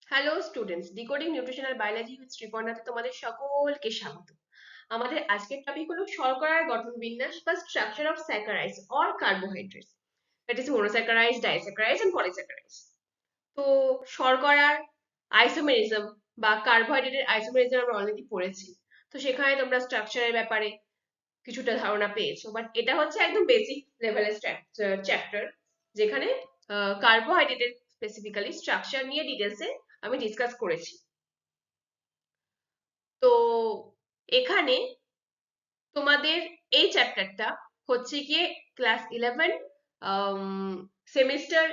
Hello students, decoding nutritional biology with শ্রীপর্ণাতে তোমাদের সকলকে স্বাগত। আমাদের আজকের টপিক হলো শর্করার গঠন বিন্যাস বা structure of saccharides or carbohydrates, that is monosaccharides, disaccharides and polysaccharides. তো শর্করার আইসোমেরিজম বা কার্বোহাইড্রেটের আইসোমেরিজম আমরা অলরেডি পড়েছি। তো সেখানে তোমরা স্ট্রাকচারের ব্যাপারে কিছুটা ধারণা পেয়েছো, বাট এটা হচ্ছে একদম বেসিক লেভেলের চ্যাপ্টার, যেখানে কার্বোহাইড্রেটের স্পেসিফিক্যালি স্ট্রাকচার নিয়ে ডিটেলসে আমি ডিসকাস করেছি। তো এখানে তোমাদের এই চ্যাপ্টারটা হচ্ছে গিয়ে ক্লাস 11 সেমিস্টার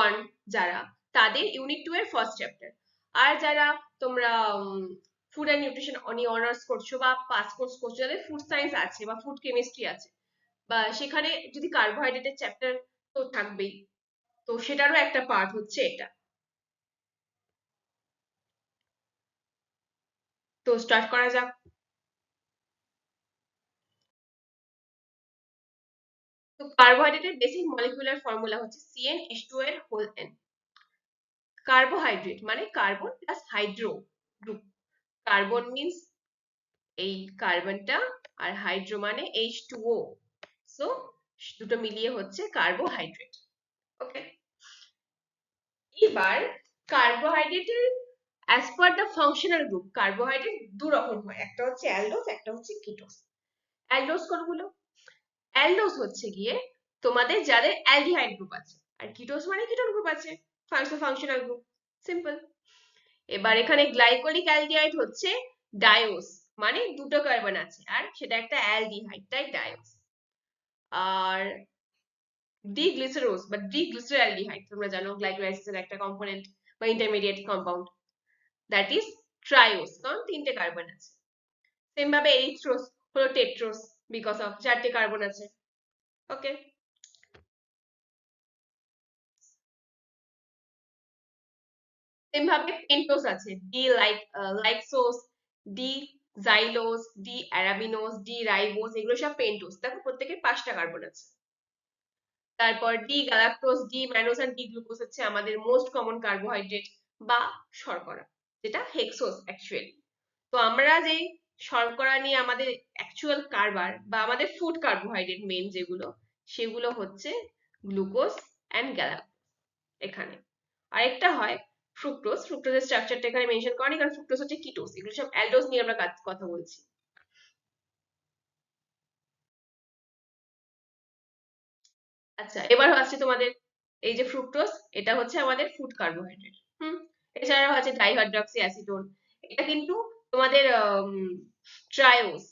1 যারা, তাদের ইউনিট 2 এর ফার্স্ট চ্যাপ্টার। আর যারা তোমরা ফুড অ্যান্ড নিউট্রিশন নিয়ে অনার্স করছো বা পাস কোর্স করছো, যাদের ফুড সায়েন্স আছে বা ফুড কেমিস্ট্রি আছে, বা সেখানে যদি কার্বোহাইড্রেটের চ্যাপ্টার তো থাকবেই, তো সেটারও একটা পার্ট হচ্ছে এটা। তো স্টার্ট করা যাক। তো কার্বোহাইড্রেটের বেসিক মলিকুলার ফর্মুলা হচ্ছে CnH2 এর হোল n। কার্বোহাইড্রেট মানে carbon plus hydro group. Carbon means এই কার্বনটা, আর হাইড্রো মানে H2O। সো দুটো মিলিয়ে হচ্ছে কার্বোহাইড্রেট। ওকে, এবার কার্বোহাইড্রেটের as per the functional group carbohydrate দু রকম হয়, একটা হচ্ছে অ্যালডোস, একটা হচ্ছে কিটোস। অ্যালডোস কোনগুলো? অ্যালডোস হচ্ছে গিয়ে তোমাদের যাদের অ্যালডিহাইড গ্রুপ আছে, আর কিটোস মানে কিটোন গ্রুপ আছে, ফাংশনাল গ্রুপ। সিম্পল। এবার এখানে গ্লাইকোলিক অ্যালডিহাইড হচ্ছে ডায়োস, মানে দুটো কার্বন আছে আর সেটা একটা অ্যালডিহাইড, তাই ডায়োস। আর ডিগ্লিসারোজ বা ডিগ্লিসারঅ্যালডিহাইড তোমরা জানো গ্লাইকোলাইসিসের একটা কম্পোনেন্ট বা intermediate compound, that is triose, কারণ তিনটে কার্বন আছে। সেম ভাবে এরিথ্রোস হলো টেট্রোস, বিকজ অফ চারটে কার্বন আছে। ওকে, সেম ভাবে পেন্টোস আছে, লাইকসোস, ডি জাইলোস, ডি অ্যারাবিনোস, ডি রাইবোস, এগুলো সব পেন্টোস। দেখো প্রত্যেকের 5টা কার্বন আছে। তারপর ডি গ্যালাক্টোজ, ডি ম্যানোজ আর ডি গ্লুকোজ হচ্ছে আমাদের মোস্ট কমন কার্বোহাইড্রেট বা শর্করা, যেটা হেক্সোস অ্যাকচুয়ালি। তো আমরা যে শর্করা নিয়ে আমাদের অ্যাকচুয়াল কারবার বা আমাদের ফুড কার্বোহাইড্রেট মেন যেগুলো, সেগুলো হচ্ছে গ্লুকোজ অ্যান্ড গ্যালাক্টোজ এখানে। আরেকটা হয় ফ্রুক্টোজ। ফ্রুক্টোজের স্ট্রাকচারটা এখানে মেনশন করেনি, কারণ ফ্রুক্টোজ হচ্ছে কিটোজ। এগুলো সব অ্যালডোজ নিয়ে আমরা কথা বলছি। আচ্ছা, এবার আসছে তোমাদের এই যে ফ্রুক্টোজ, এটা হচ্ছে আমাদের ফুড কার্বোহাইড্রেট। এছাড়াও আছে ডাইহাইড্রক্সি অ্যাসিটোন, এটা কিন্তু তোমাদের ট্রায়োস।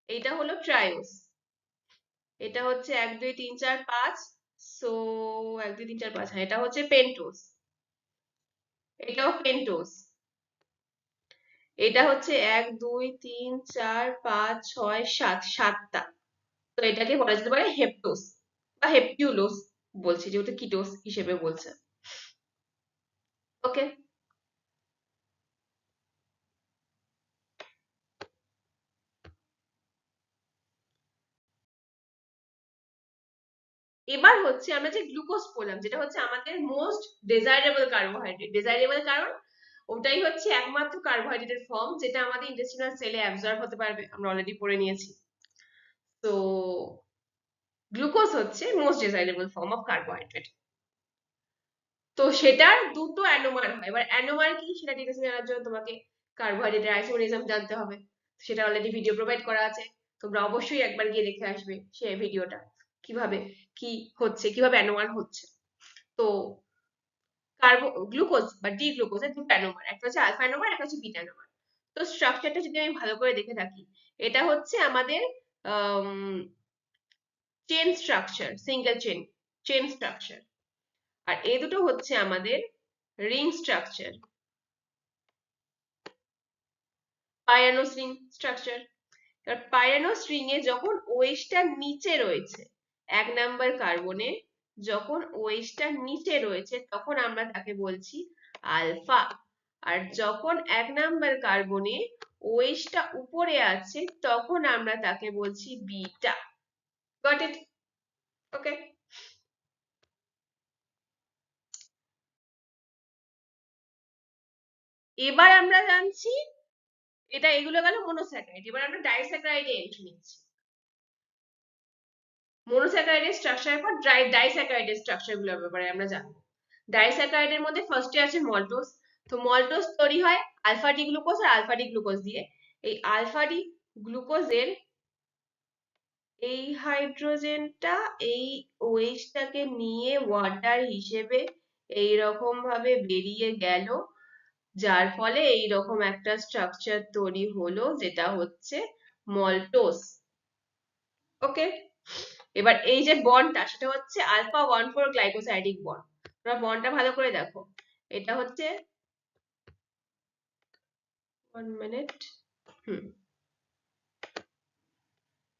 এটা হলো ট্রায়োস। এটা হচ্ছে 1 2 3 4 5, সো 1 2 3 4 5, হ্যাঁ এটা হচ্ছে পেন্টোস। এটাও পেন্টোস। এটা হচ্ছে 1 2 3 4 5 6 7, সাতটা। তো এটাকে বলা যেতে পারে হেপ্টোস বা হেপ্টিউলোস, বলছি যেহেতু কিটোস হিসেবে বলছে। ওকে, এবার হচ্ছে আমরা যে গ্লুকোজ বললাম, যেটা হচ্ছে আমাদের মোস্ট ডেজাইরেবল কার্বোহাইড্রেট। ডেজাইরেবল কারণ ওটাই হচ্ছে একমাত্র কার্বোহাইড্রেটের ফর্ম যেটা আমাদের ইন্টেস্টিনাল সেলে অ্যাবজর্ব হতে পারবে, আমরা অলরেডি পড়ে নিয়েছি। তো গ্লুকোজ হচ্ছে মোস্ট ডেজাইরেবল ফর্ম অফ কার্বোহাইড্রেট। তো সেটার দুটো অ্যানোমার হয়। এবার অ্যানোমার কি সেটা ডিটেলস জানার জন্য তোমাকে কার্বোহাইড্রেটের আইসোমেরিজম জানতে হবে। সেটা অলরেডি ভিডিও প্রোভাইড করা আছে, তোমরা অবশ্যই একবার গিয়ে দেখে আসবে সেই ভিডিওটা, কিভাবে কি হচ্ছে, কিভাবে অ্যানোমার হচ্ছে। তো গ্লুকোজ বা ডি গ্লুকোজের দুটো অ্যানোমার, একটা হচ্ছে আলফা অ্যানোমার, একটা হচ্ছে বিটা অ্যানোমার। তো স্ট্রাকচারটা যদি আমি ভালো করে দেখে থাকি, এটা হচ্ছে আমাদের chain structure, single chain structure. আর এই দুটো হচ্ছে আমাদের ring structure, pyranose ring structure. এবার পাইরানোস রিং এ যখন OH টা নিচে রয়েছে, 1 নাম্বার কার্বনে যখন OH টা নিচে রয়েছে, তখন আমরা তাকে বলছি আলফা। আর যখন 1 নাম্বার কার্বনে OH টা উপরে আছে, তখন আমরা তাকে বলছি বিটা। Got it? ওকে, এবার আমরা জানছি এগুলো গেল মনোস্যাকারাইড। এবার আমরা ডাইস্যাকারাইডে এন্ট্রি নিচ্ছি। মনোস্যাকারাইডের স্ট্রাকচারের পর ডাইস্যাকারাইডের স্ট্রাকচার গুলোর ব্যাপারে আমরা জানবো। ডাইস্যাকারাইডের মধ্যে ফার্স্টে আছে মল্টোজ। তো মল্টোজ তৈরি হয় আলফা ডি গ্লুকোজ আর আলফা ডি গ্লুকোজ দিয়ে। এই আলফা ডি গ্লুকোজের এই হাইড্রোজেনটা এই ওএইচটাকে নিয়ে ওয়াটার হিসেবে এইরকম ভাবে বেরিয়ে গেল, যার ফলে এইরকম একটা স্ট্রাকচার তৈরি হলো যেটা হচ্ছে মল্টোজ। ওকে, এবার এই যে বন্ডটা সেটা হচ্ছে আলফা 1,4 গ্লাইকোসাইডিক বন্ড। তোমরা বন্ডটা ভালো করে দেখো, এটা হচ্ছে 1 মিনিট,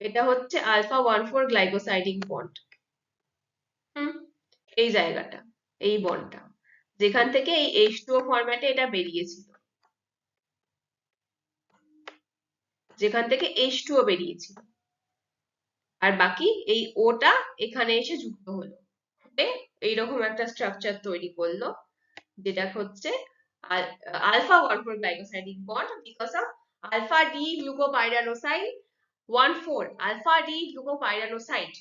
এটা হচ্ছে আলফা 1,4 গ্লাইকোসাইডিক বন্ড। এই জায়গাটা, এই বন্ডটা যেখান থেকে এই H2O ফরম্যাটে এটা বেরিয়েছিল, যেখান থেকে H2O বেরিয়েছিল, আর বাকি এই ওটা এখানে এসে যুক্ত হলো, এইরকম একটা স্ট্রাকচার তৈরি করলো, যেটা হচ্ছে alpha 1,4 glycosidic bond because of alpha D glucopyranoside 1,4 alpha D glucopyranoside।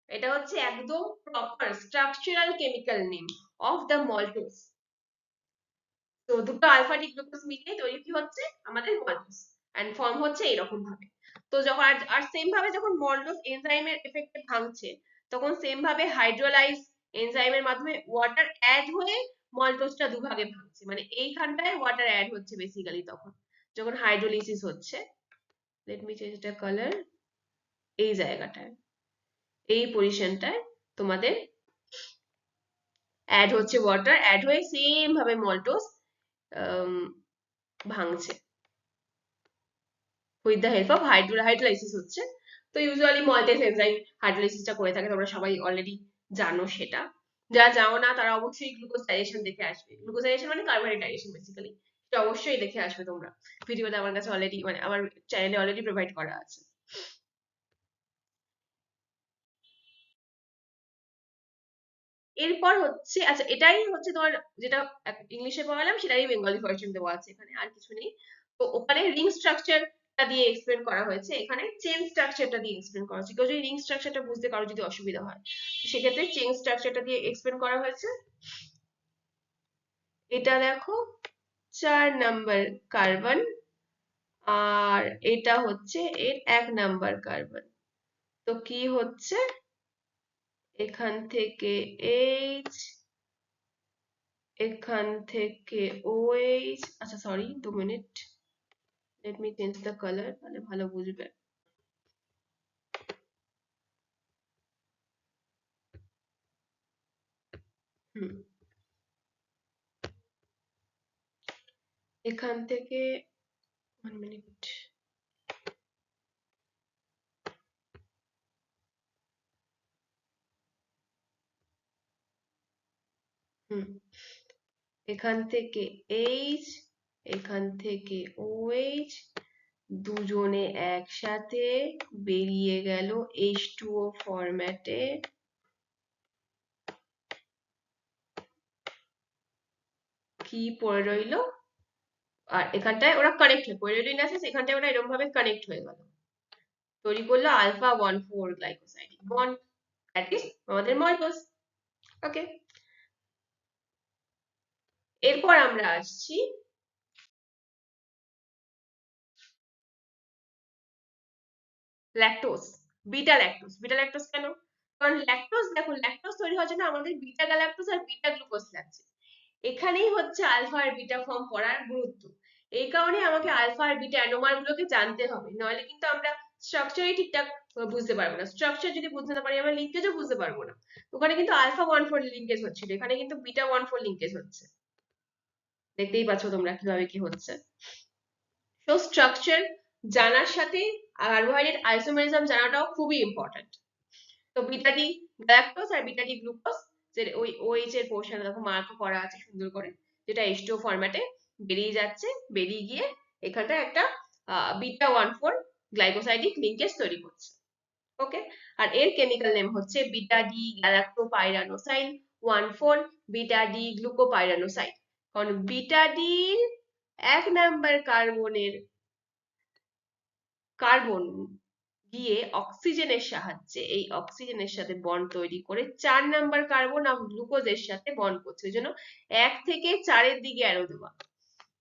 এটা হচ্ছে একদম proper structural chemical name of the maltose. তো দুটো আলফা ডি গ্লুকোজ মিলিয়ে তৈরি কি হচ্ছে আমাদের মল্টোজ, এন্ড ফর্ম হচ্ছে এরকম ভাবে। তো যখন আর সেম ভাবে যখন মল্টোজ এনজাইমের এফেক্টে ভাঙছে, তখন সেম ভাবে হাইড্রোলাইজ এনজাইমের মাধ্যমে ওয়াটার অ্যাড হয়ে মল্টোজটা দুভাগে ভাঙছে, মানে এইখানটায় ওয়াটার অ্যাড হচ্ছে বেসিক্যালি তখন যখন হাইড্রোলিসিস হচ্ছে। Let me change the colour. এই জায়গাটায়, এই পজিশনটায় তোমাদের অ্যাড হচ্ছে ওয়াটার, অ্যাড হয়ে সেম ভাবে মল্টোজ ভাঙছে with the help of hydrolysis হচ্ছে। তো ইউজুয়ালি মল্টেজ এনজাইম হাইড্রোলাইসিসটা করে থাকে, তোমরা সবাই অলরেডি জানো সেটা। যারা জানো না তারা অবশ্যই গ্লুকোজ ডাইজেশন দেখে আসবে। গ্লুকোজ ডাইজেশন মানে কার্বোহাইড্রেট ডাইজেশন বেসিক্যালি, সেটা অবশ্যই দেখে আসবে তোমরা। ভিডিওটা আমার কাছে অলরেডি, মানে আমার চ্যানেলে অলরেডি প্রোভাইড করা আছে। এরপর হচ্ছে, আচ্ছা এটাই হচ্ছে তোমার যেটা ইংলিশে পড়ালাম সেটাই বেঙ্গলি ভার্সন দেওয়া আছে, এখানে আর কিছু নেই। তো ওখানে রিং স্ট্রাকচারটা দিয়ে এক্সপ্লেন করা হয়েছে, এখানে চেন স্ট্রাকচারটা দিয়ে এক্সপ্লেন করা হয়েছে। কেউ যদি রিং স্ট্রাকচারটা বুঝতে কারো যদি অসুবিধা হয়, সেক্ষেত্রে চেন স্ট্রাকচারটা দিয়ে এক্সপ্লেন করা হয়েছে। এটা দেখো 4 নাম্বার কার্বন, আর এটা হচ্ছে এর 1 নাম্বার কার্বন। তো কি হচ্ছে এখান থেকে এইচ, এখান থেকে OH, আচ্ছা sorry 2 minute, let me change the colour, তাহলে ভালো বুঝবে। এখান থেকে 1 মিনিট, এখান থেকে H, এখান থেকে OH, দুজনে একসাথে বেরিয়ে গেল H2O ফরম্যাটে। কি পড়ে রইলো, আর এখানটায় ওরা কানেক্ট হয়ে পড়ে রইল, ইন সেন্স এখানটায় ওরা এরকম ভাবে কানেক্ট হয়ে গেল, তৈরি করলো alpha 1,4 glycosidic bond, that is আমাদের মল্টোজ। ওকে, এরপর আমরা আসছি lactose. Beta lactose, beta lactose কেন? কারণ ল্যাকটোজ, দেখো ল্যাকটোজ তৈরি হওয়ার জন্য আমাদের বিটা গ্যালাক্টোজ আর বিটা গ্লুকোজ লাগছে। এখানেই হচ্ছে আলফা আর বিটা ফর্ম করার গুরুত্ব। এই কারণে আমাকে আলফা আর বিটা অ্যানোমার গুলোকে জানতে হবে, নইলে কিন্তু আমরা স্ট্রাকচারই ঠিকঠাক বুঝতে পারবো না। স্ট্রাকচার যদি বুঝতে না পারি আমরা লিঙ্কেজও বুঝতে পারবো না। ওখানে কিন্তু আলফা 1,4 লিঙ্কেজ হচ্ছিল, এখানে কিন্তু বিটা 1,4 লিঙ্কেজ হচ্ছে। দেখতেই পাচ্ছ তোমরা কিভাবে কি হচ্ছে। তো স্ট্রাকচার জানার সাথে কার্বোহাইড্রেট আইসোমেরিজম জানাটাও খুবই ইম্পর্টেন্ট। তো বিটা ডি গ্যালাক্টোজ আর বিটা ডি গ্লুকোজ, যে ওই OH এর পোর্শন দেখো মার্কও করা আছে সুন্দর করে, যেটা H2O ফরম্যাটে বেরিয়ে যাচ্ছে, বেরিয়ে গিয়ে এখানটা একটা বিটা 1,4 গ্লাইকোসাইডিক লিঙ্কেজ তৈরি করছে। ওকে, আর এর কেমিক্যাল নেম হচ্ছে বিটা ডি গ্যালাক্টোপাইরানোসাইন 1,4 বিটা ডি গ্লুকোপাইরানোসাইন। কারণ বিটা ডি 1 নাম্বার কার্বন গিয়ে অক্সিজেনের সাহায্যে এই অক্সিজেনের সাথে বন্ড তৈরি করে 4 নাম্বার কার্বন আর গ্লুকোজের সাথে বন্ড করছে, ওই জন্য 1 থেকে 4-এর দিকে অ্যারো দেওয়া।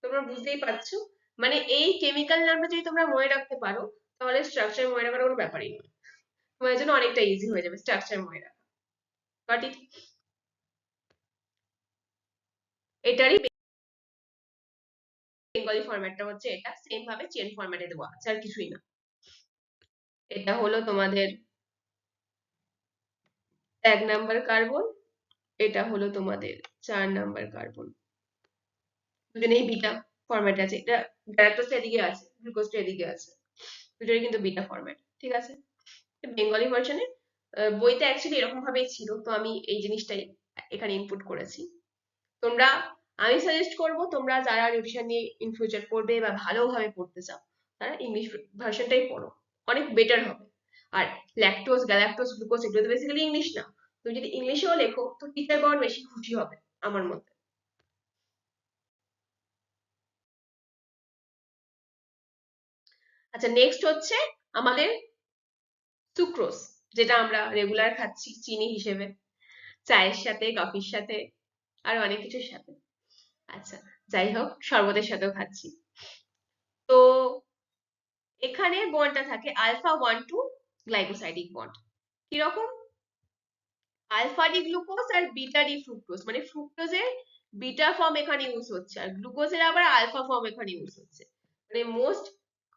তোমরা বুঝতেই পারছো, মানে এই কেমিক্যাল নামটা যদি তোমরা মনে রাখতে পারো তাহলে স্ট্রাকচার মনে রাখার কোনো ব্যাপারই নয়, তোমাদের জন্য অনেকটা ইজি হয়ে যাবে স্ট্রাকচার মনে রাখা। বাট এটারই বেঙ্গলি ফরম্যাটটা হচ্ছে এটা, সেম ভাবে চেন ফরম্যাটে দেওয়া আছে, আর কিছুই না। এটা হলো তোমাদের 1 নাম্বার কার্বন, এটা হলো তোমাদের 4 নাম্বার কার্বন, দুজনেই বিটা ফরম্যাট আছে। এটা গ্যালাক্টোজটা এদিকে আছে, গ্লুকোজটা এদিকে আছে, দুটোই কিন্তু বিটা ফরম্যাট, ঠিক আছে। বেঙ্গলি ভার্সনে বইতে অ্যাকচুয়ালি এরকম ভাবেই ছিল, তো আমি এই জিনিসটাই এখানে ইনপুট করেছি। তোমরা, আমি সাজেস্ট করব তোমরা যারা নিউট্রিশন নিয়ে ইন ফিউচার পড়বে বা ভালোভাবে পড়তে চাও তারা ইংলিশ ভার্সনটাই পড়ো, অনেক বেটার হবে। আর ল্যাকটোজ গ্যালাক্টোজ গ্লুকোজ এগুলো তো বেসিক্যালি ইংলিশ না, তুমি যদি ইংলিশেও লেখো তো টিচারগণ বেশি খুশি হবে আমার মতে। আচ্ছা, নেক্সট হচ্ছে আমাদের সুক্রোজ, যেটা আমরা রেগুলার খাচ্ছি চিনি হিসেবে, চায়ের সাথে, কফির সাথে, আর অনেক কিছুর সাথে। আচ্ছা, যাই হোক, শরবতের সাথেও খাচ্ছি। তো এখানে বন্ডটা থাকে α1 2 গ্লাইকোসাইডিক বন্ড। কিরকম? আলফা ডি গ্লুকোজ আর বিটা ডি ফ্রুক্টোজ, মানে ফ্রুক্টোজের বিটা ফর্ম এখানে ইউজ হচ্ছে আর গ্লুকোজের আবার আলফা ফর্ম এখানে ইউজ হচ্ছে। মানে মোস্ট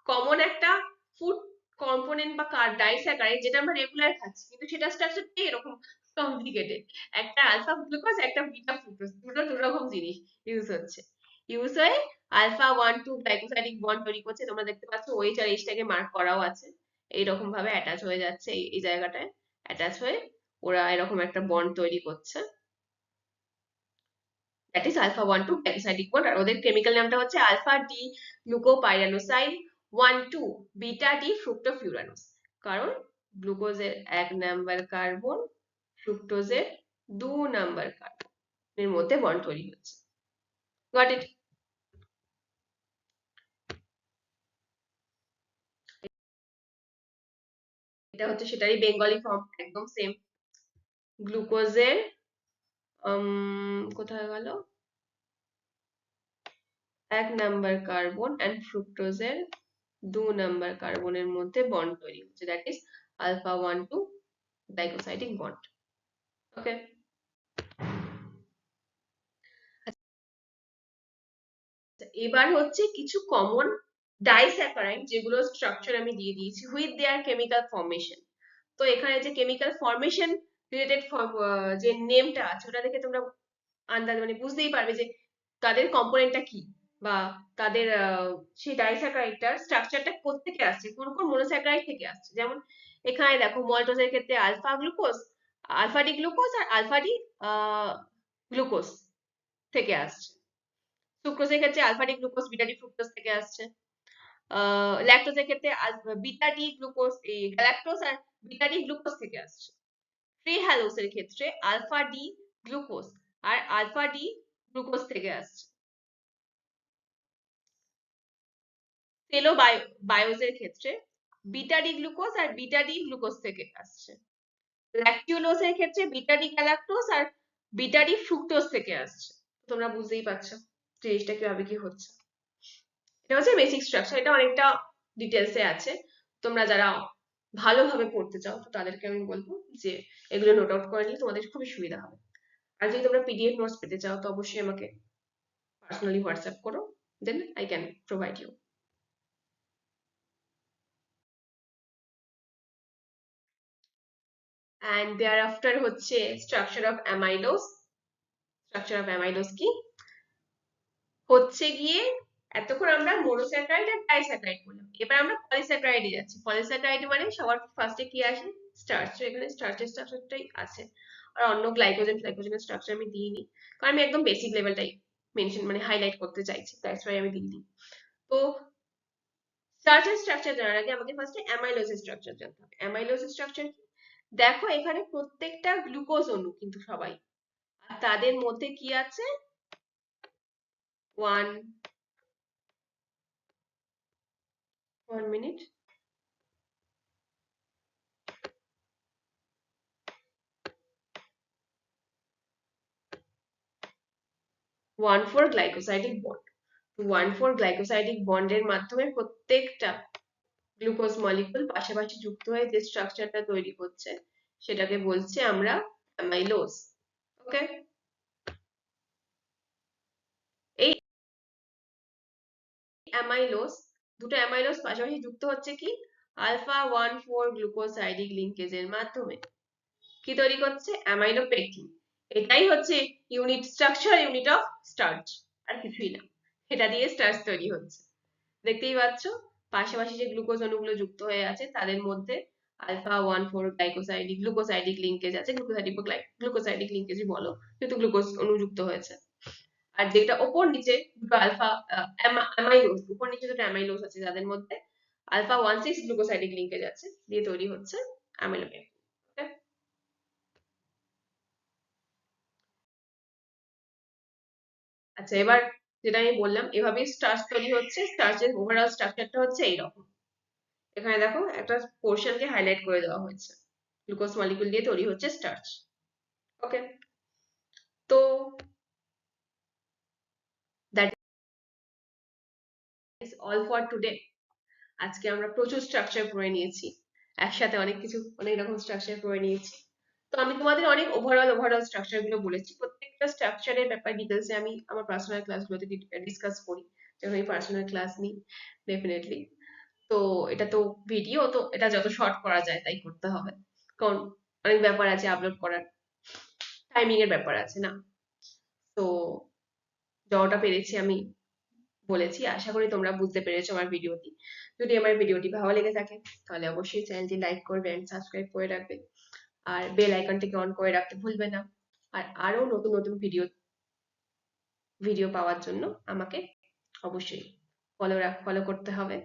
কমন একটা ফুড কম্পোনেন্ট বা ডাইস্যাকারাইড যেটা আমরা রেগুলার খাচ্ছি, কিন্তু সেটা স্ট্রাকচারটাই এরকম কমপ্লিকেটেড। একটা আলফা গ্লুকোজ, একটা বিটা ফ্রুক্টোজ, দুটো দুরকম জিনিস ইউজ হচ্ছে। ইউজ হয়ে α1 2 গ্লাইকোসাইডিক বন্ড তৈরি করছে। তোমরা দেখতে পাচ্ছ OH আর H টাকে মার্ক করাও আছে, এইরকম ভাবে অ্যাটাচ হয়ে যাচ্ছে এই জায়গাটায়, অ্যাটাচ হয়ে ওরা এরকম একটা বন্ড তৈরি করছে, দ্যাট ইজ α1 2 গ্লাইকোসাইডিক বন্ড। আর ওদের কেমিক্যাল নামটা হচ্ছে আলফা ডি গ্লুকোপাইরানোসাইন 1 2 বিটা ডি ফ্রুক্টোফিউরানোস। কারণ গ্লুকোজের 1 নাম্বার কার্বন, ফ্রুক্টোজের 2 নাম্বার কার্বন এর মধ্যে বন্ড তৈরি হচ্ছে। Got it? এটা হচ্ছে সেটারই বেঙ্গলি ফর্ম, একদম সেম। গ্লুকোজের কোথায় গেল, 1 নাম্বার কার্বন অ্যান্ড ফ্রুক্টোজের 2 নাম্বার কার্বনের মধ্যে বন্ড তৈরি হচ্ছে, দ্যাট ইজ α1 2 গ্লাইকোসাইডিক বন্ড। ওকে, এবার হচ্ছে কিছু কমন ডাইস্যাকারাইড যেগুলো স্ট্রাকচার আমি দিয়ে দিয়েছি উইথ দেয়ার কেমিক্যাল ফর্মেশন। তো এখানে যে কেমিক্যাল ফর্মেশন রিলেটেড যে নেমটা আছে ওটা দেখে তোমরা আন্দাজ মানে বুঝতেই পারবে যে তাদের কম্পোনেন্টটা কি, বা তাদের সেই ডাইস্যাকারাইডটার স্ট্রাকচারটা কোত্থেকে আসছে, কোন কোন মনোস্যাকারাইড থেকে আসছে। যেমন এখানে দেখো মল্টোজের ক্ষেত্রে alpha glucose, alpha D glucose আর আলফা ডি গ্লুকোজ থেকে আসছে। সুক্রোজের ক্ষেত্রে alpha D glucose beta D fructose থেকে আসছে। ল্যাকটোজের ক্ষেত্রে বিটা ডি গ্লুকোজ এই গ্যালাক্টোজ আর বিটা ডি গ্লুকোজ থেকে আসছে। ট্রি হ্যালোসের ক্ষেত্রে আলফা ডি গ্লুকোজ আর আলফা ডি গ্লুকোজ থেকে আসছে। সেলো বায়োজের ক্ষেত্রে বিটা ডি গ্লুকোজ আর বিটা ডি গ্লুকোজ থেকে আসছে। ল্যাকটিউলোজের ক্ষেত্রে বিটা ডি গ্যালাক্টোজ আর বিটা ডি ফ্রুক্টোজ থেকে আসছে। তোমরা বুঝতেই পারছো জিনিসটা কিভাবে কি হচ্ছে। এটা হচ্ছে বেসিক স্ট্রাকচার, এটা অনেকটা ডিটেলসে আছে। তোমরা যারা ভালোভাবে পড়তে চাও তো তাদেরকে আমি বলবো যে এগুলো নোট আউট করে নিলে তোমাদের খুবই সুবিধা হবে। আর যদি তোমরা PDF নোটস পেতে চাও তো অবশ্যই আমাকে পার্সোনালি হোয়াটসঅ্যাপ করো, then I can provide you. And thereafter হচ্ছে structure of amylose. Structure of amylose কি হচ্ছে গিয়ে, এতক্ষণ আমরা মোনোস্যাকারাইড আর ডাইস্যাকারাইড বললাম, এবার আমরা পলিস্যাকারাইডে যাচ্ছি। পলিস্যাকারাইড মানে সবার ফার্স্টে কি আসে, স্টার্চ। এখানে স্টার্চের স্ট্রাকচারটাই আছে, আর অন্য গ্লাইকোজেনের স্ট্রাকচার আমি দিইনি, কারণ আমি একদম বেসিক লেভেলটাই মেনশন মানে হাইলাইট করতে চাইছি, দ্যাটস ওয়াই আমি দিইনি। তো স্টার্চের স্ট্রাকচার জানার আগে আমাকে ফার্স্টে অ্যামাইলোজের স্ট্রাকচার জানতে হবে। অ্যামাইলোজের স্ট্রাকচার কি? দেখো এখানে প্রত্যেকটা গ্লুকোজ অণু কিন্তু সবাই, আর তাদের মধ্যে কি আছে, 1 মিনিট, 1,4 গ্লাইকোসাইডিক বন্ড। 1,4 গ্লাইকোসাইডিক বন্ডের মাধ্যমে প্রত্যেকটা গ্লুকোজ মলিকুল পাশাপাশি যুক্ত হয়ে যে স্ট্রাকচারটা তৈরি করছে সেটাকে বলছি আমরা অ্যামাইলোজ। ওকে, এই অ্যামাইলোজ, দুটো অ্যামাইলোজ পাশাপাশি যুক্ত হচ্ছে কি, আলফা 1,4 গ্লুকোসাইডিক লিঙ্কেজের মাধ্যমে। কি তৈরি করছে? অ্যামাইলোপেকটিন। এটাই হচ্ছে unit structure, unit of starch, আর কিছুই না। এটা দিয়ে স্টার্চ তৈরি হচ্ছে। দেখতেই পাচ্ছ পাশাপাশি যে গ্লুকোজ অণুগুলো যুক্ত হয়ে আছে তাদের মধ্যে আলফা 1,4 গ্লুকোসাইডিক লিঙ্কেজ আছে, গ্লুকোসাইডিক লিঙ্কেজই বলো, কিন্তু গ্লুকোজ অণু যুক্ত হয়েছে। আর যেটা ওপর নিচে দুটো আলফা অ্যামাইলোজ, উপর নিচে দুটো অ্যামাইলোজ আছে যাদের মধ্যে আলফা 1,6 গ্লুকোসাইডিক লিঙ্কেজ আছে, দিয়ে তৈরি হচ্ছে অ্যামাইলোপেকটিন। আচ্ছা, এবার যেটা আমি বললাম এভাবেই স্টার্চ তৈরি হচ্ছে। স্টার্চের ওভারঅল স্ট্রাকচারটা হচ্ছে এইরকম। এখানে দেখো একটা পোর্শনকে হাইলাইট করে দেওয়া হয়েছে, গ্লুকোজ মলিকুল দিয়ে তৈরি হচ্ছে স্টার্চ। ওকে, তো that is all for today. আজকে আমরা প্রচুর স্ট্রাকচার পড়ে নিয়েছি, একসাথে অনেক কিছু, অনেক রকম স্ট্রাকচার পড়ে নিয়েছি। তো আমি তোমাদের অনেক ওভারঅল স্ট্রাকচার গুলো বলেছি। প্রত্যেকটা স্ট্রাকচারের ব্যাপারে ডিটেলসে আমি আমার পার্সোনাল ক্লাসগুলোতে ডিসকাস করি, যখন আমি পার্সোনাল ক্লাস নিই ডেফিনেটলি। তো এটা তো ভিডিও, তো এটা যত শর্ট করা যায় তাই করতে হবে, কারণ অনেক ব্যাপার আছে আপলোড করার, টাইমিং এর ব্যাপার আছে না। তো যতটা পেরেছি আমি বলেছি, আশা করি তোমরা বুঝতে পেরেছো আমার ভিডিওটি। যদি আমার ভিডিওটি ভালো লেগে থাকে তাহলে অবশ্যই চ্যানেলটি লাইক করবে এন্ড সাবস্ক্রাইব করে রাখবে, আর বেল আইকনটিকে অন করে রাখতে ভুলবে না। আর আরো নতুন নতুন ভিডিও পাওয়ার জন্য আমাকে অবশ্যই ফলো করতে হবে।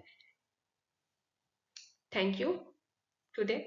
Thank you today.